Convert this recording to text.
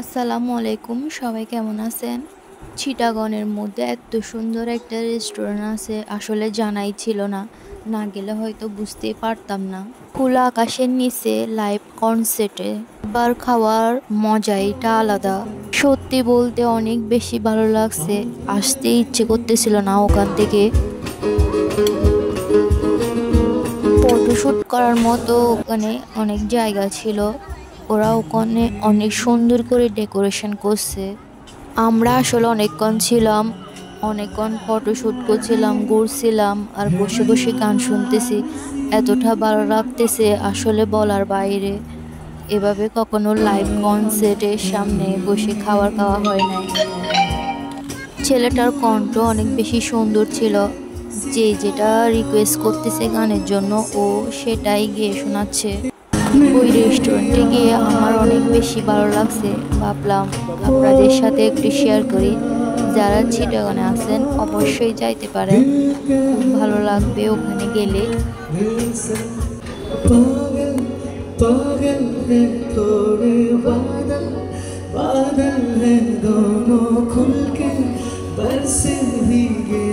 আসসালামু আলাইকুম, সবাই কেমন আছেন? চিটাগংয়ের মধ্যে এত সুন্দর একটা রেস্টুরেন্ট আছে, আসলে জানাই ছিল না। না গেলে হয়তো বুঝতেই পারতাম না। খোলা আকাশের নিচে লাইভ কনসার্টে বার খাওয়ার মজাইটা আলাদা। সত্যি বলতে অনেক বেশি ভালো লাগছে। আসতে ইচ্ছে করতেছিল না ওখান থেকে। ফটোশুট করার মতো ওখানে অনেক জায়গা ছিল। ওরা ওখানে অনেক সুন্দর করে ডেকোরেশন করছে। আমরা আসলে অনেকক্ষণ ছিলাম, অনেকক্ষণ ফটোশুট করছিলাম, ঘুরছিলাম আর বসে বসে গান শুনতেছি। এতটা ভালো লাগতেছে আসলে বলার বাইরে। এভাবে কখনো লাইভ কনসার্টের সামনে বসে খাওয়া হয় নাই। ছেলেটার কণ্ঠ অনেক বেশি সুন্দর ছিল। যে যেটা রিকোয়েস্ট করতেছে গানের জন্য ও সেটাই গিয়ে শোনাচ্ছে। ওই রেস্টুরেন্টে গিয়ে আমার অনেক বেশি ভালো লাগছে। ভাবলাম আপনাদের সাথে একটু শেয়ার করি। যারা চিটাগাংয়ে আছেন অবশ্যই যাইতে পারেন, খুব ভালো লাগবে ওখানে গেলে। पागल पागल है थोड़े बादल बादल है दोनों खुल के बरसे भीगे